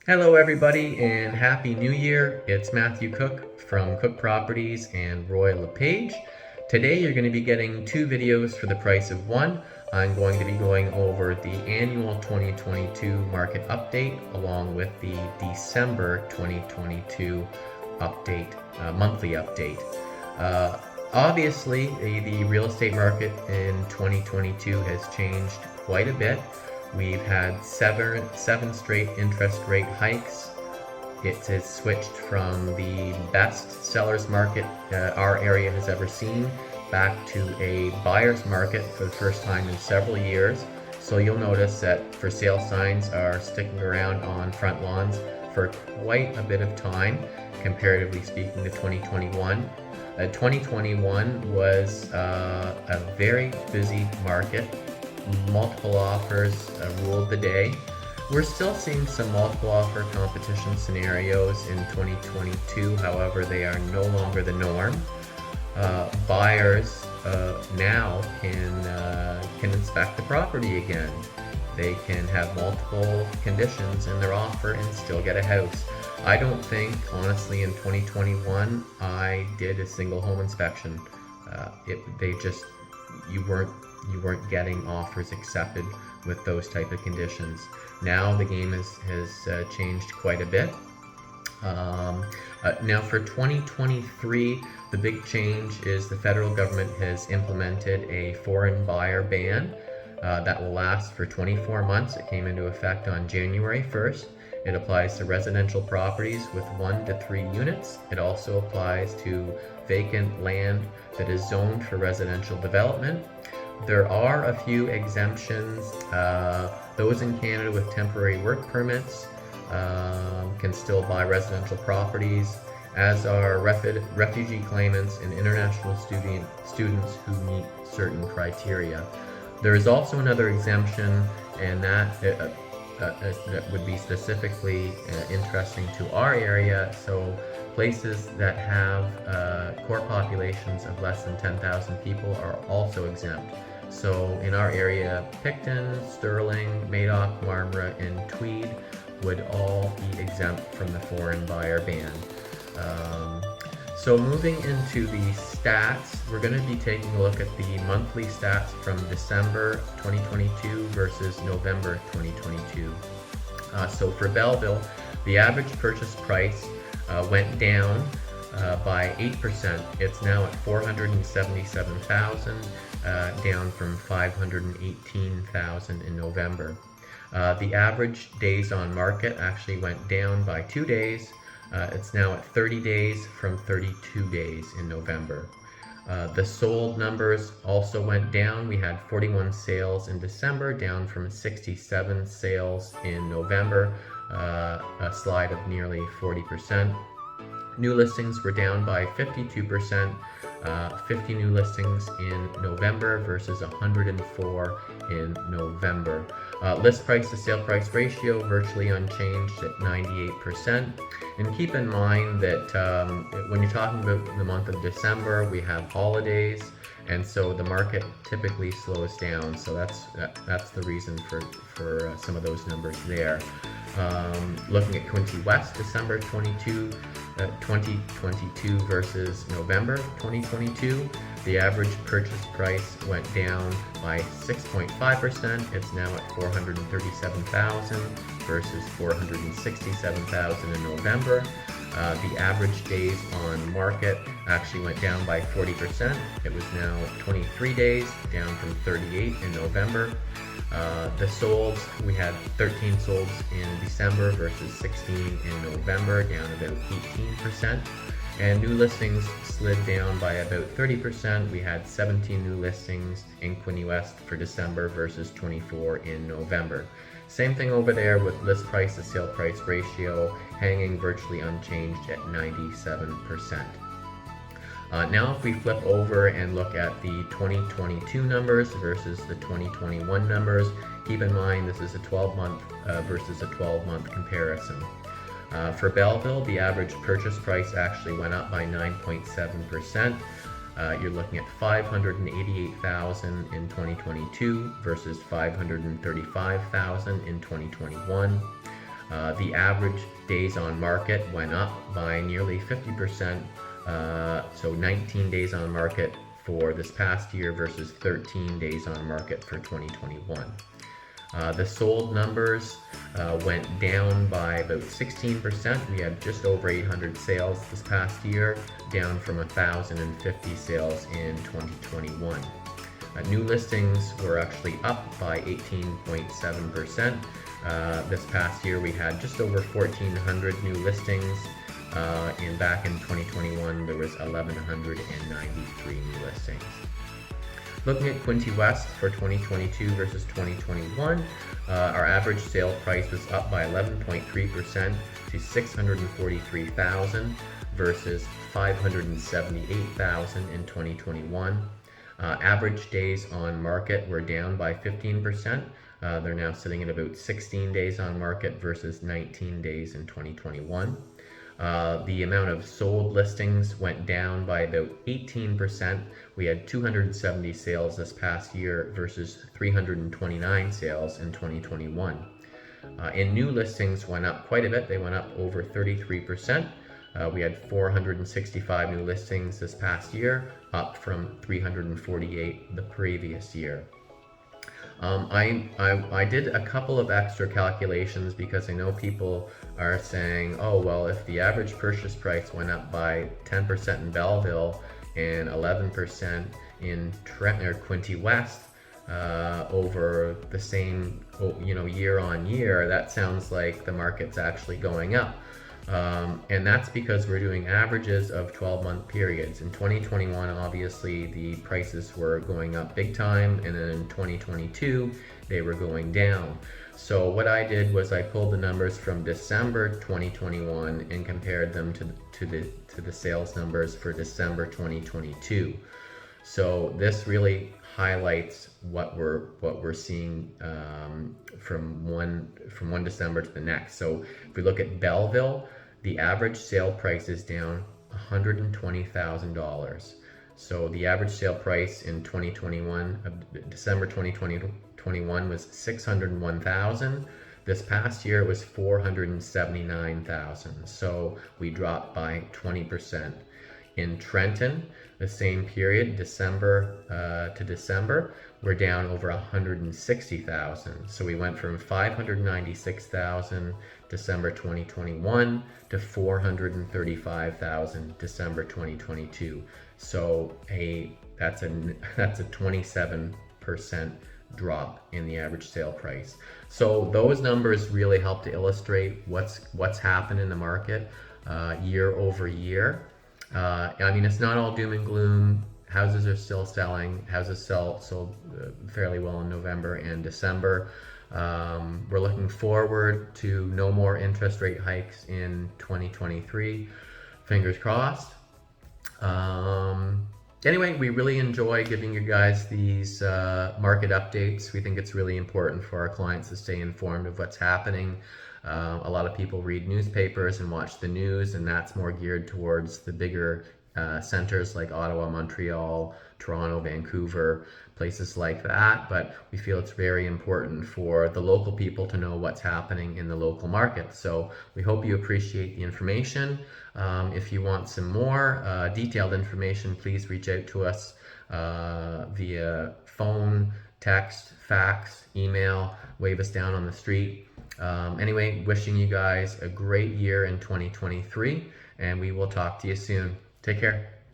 Hello everybody and Happy New Year. It's Matthew Cook from Cook Properties and Roy LePage. Today you're going to be getting two videos for the price of one. I'm going to be going over the annual 2022 market update along with the December 2022 update, monthly update. Obviously, the real estate market in 2022 has changed quite a bit. We've had seven straight interest rate hikes. It has switched from the best seller's market our area has ever seen back to a buyer's market for the first time in several years. So you'll notice that for sale signs are sticking around on front lawns for quite a bit of time, comparatively speaking to 2021. 2021 was a very busy market. Multiple offers ruled the day. We're still seeing some multiple offer competition scenarios in 2022, however, they are no longer the norm. Buyers now can inspect the property again. They can have multiple conditions in their offer and still get a house. I don't think, honestly, in 2021, I did a single home inspection. You weren't getting offers accepted with those type of conditions. Now the game has changed quite a bit. Now for 2023, the big change is the federal government has implemented a foreign buyer ban that will last for 24 months. It came into effect on January 1st. It applies to residential properties with 1 to 3 units. It also applies to vacant land that is zoned for residential development. There are a few exemptions. Those in Canada with temporary work permits can still buy residential properties, as are refugee claimants and international students who meet certain criteria. There is also another exemption, and that would be specifically interesting to our area. So places that have core populations of less than 10,000 people are also exempt. So in our area, Picton, Sterling, Madoc, Marmora, and Tweed would all be exempt from the foreign buyer ban. So moving into the stats, we're going to be taking a look at the monthly stats from December 2022 versus November 2022. So for Belleville, the average purchase price went down by 8%. It's now at $477,000, down from $518,000 in November. The average days on market actually went down by 2 days. It's now at 30 days from 32 days in November. The sold numbers also went down. We had 41 sales in December, down from 67 sales in November, a slide of nearly 40%. New listings were down by 52%, 50 new listings in November versus 104 in November. List price to sale price ratio virtually unchanged at 98%. And keep in mind that when you're talking about the month of December, we have holidays, and so the market typically slows down. So that's the reason for some of those numbers there. Looking at Quincy West, December 2022 versus November 2022, the average purchase price went down by 6.5%. It's now at $437,000 versus $467,000 in November. The average days on market actually went down by 40%. It was now 23 days, down from 38 in November. The solds, we had 13 solds in December versus 16 in November, down about 18%. And new listings slid down by about 30%. We had 17 new listings in Quincy West for December versus 24 in November. Same thing over there with list price to sale price ratio hanging virtually unchanged at 97%. Now if we flip over and look at the 2022 numbers versus the 2021 numbers, keep in mind this is a 12-month versus a 12-month comparison. For Belleville, the average purchase price actually went up by 9.7%. You're looking at $588,000 in 2022 versus $535,000 in 2021. The average days on market went up by nearly 50%, so 19 days on market for this past year versus 13 days on market for 2021. The sold numbers went down by about 16%. We had just over 800 sales this past year, down from 1,050 sales in 2021. New listings were actually up by 18.7%. This past year we had just over 1,400 new listings, and back in 2021 there was 1,193 new listings. Looking at Quinte West for 2022 versus 2021, our average sale price was up by 11.3% to $643,000 versus $578,000 in 2021. Average days on market were down by 15%. They're now sitting at about 16 days on market versus 19 days in 2021. The amount of sold listings went down by about 18%. We had 270 sales this past year versus 329 sales in 2021. And new listings went up quite a bit. They went up over 33%. We had 465 new listings this past year, up from 348 the previous year. I did a couple of extra calculations because I know people are saying, oh, well, if the average purchase price went up by 10% in Belleville and 11% in Trenton or Quinte West over the same, year on year, that sounds like the market's actually going up. And that's because we're doing averages of 12-month periods. In 2021, obviously, the prices were going up big time, and then in 2022, they were going down. So what I did was I pulled the numbers from December 2021 and compared them to the sales numbers for December 2022. So this really highlights what we're seeing from one December to the next. So if we look at Belleville, the average sale price is down $120,000. So the average sale price in 2021, December 2021 was $601,000. This past year it was $479,000. So we dropped by 20%. In Trenton, the same period, December to December, we're down over $160,000. So we went from $596,000 December 2021 to $435,000 December 2022. So that's a 27% drop in the average sale price. So those numbers really help to illustrate what's happened in the market year over year. I mean, it's not all doom and gloom. Houses are still selling. Houses sold fairly well in November and December. We're looking forward to no more interest rate hikes in 2023. Fingers crossed. Anyway, we really enjoy giving you guys these market updates. We think it's really important for our clients to stay informed of what's happening. A lot of people read newspapers and watch the news, and that's more geared towards the bigger centers like Ottawa, Montreal, Toronto, Vancouver, places like that. But we feel it's very important for the local people to know what's happening in the local market. So we hope you appreciate the information. If you want some more detailed information, please reach out to us via phone, text, fax, email, wave us down on the street. Anyway, wishing you guys a great year in 2023, and we will talk to you soon. Take care.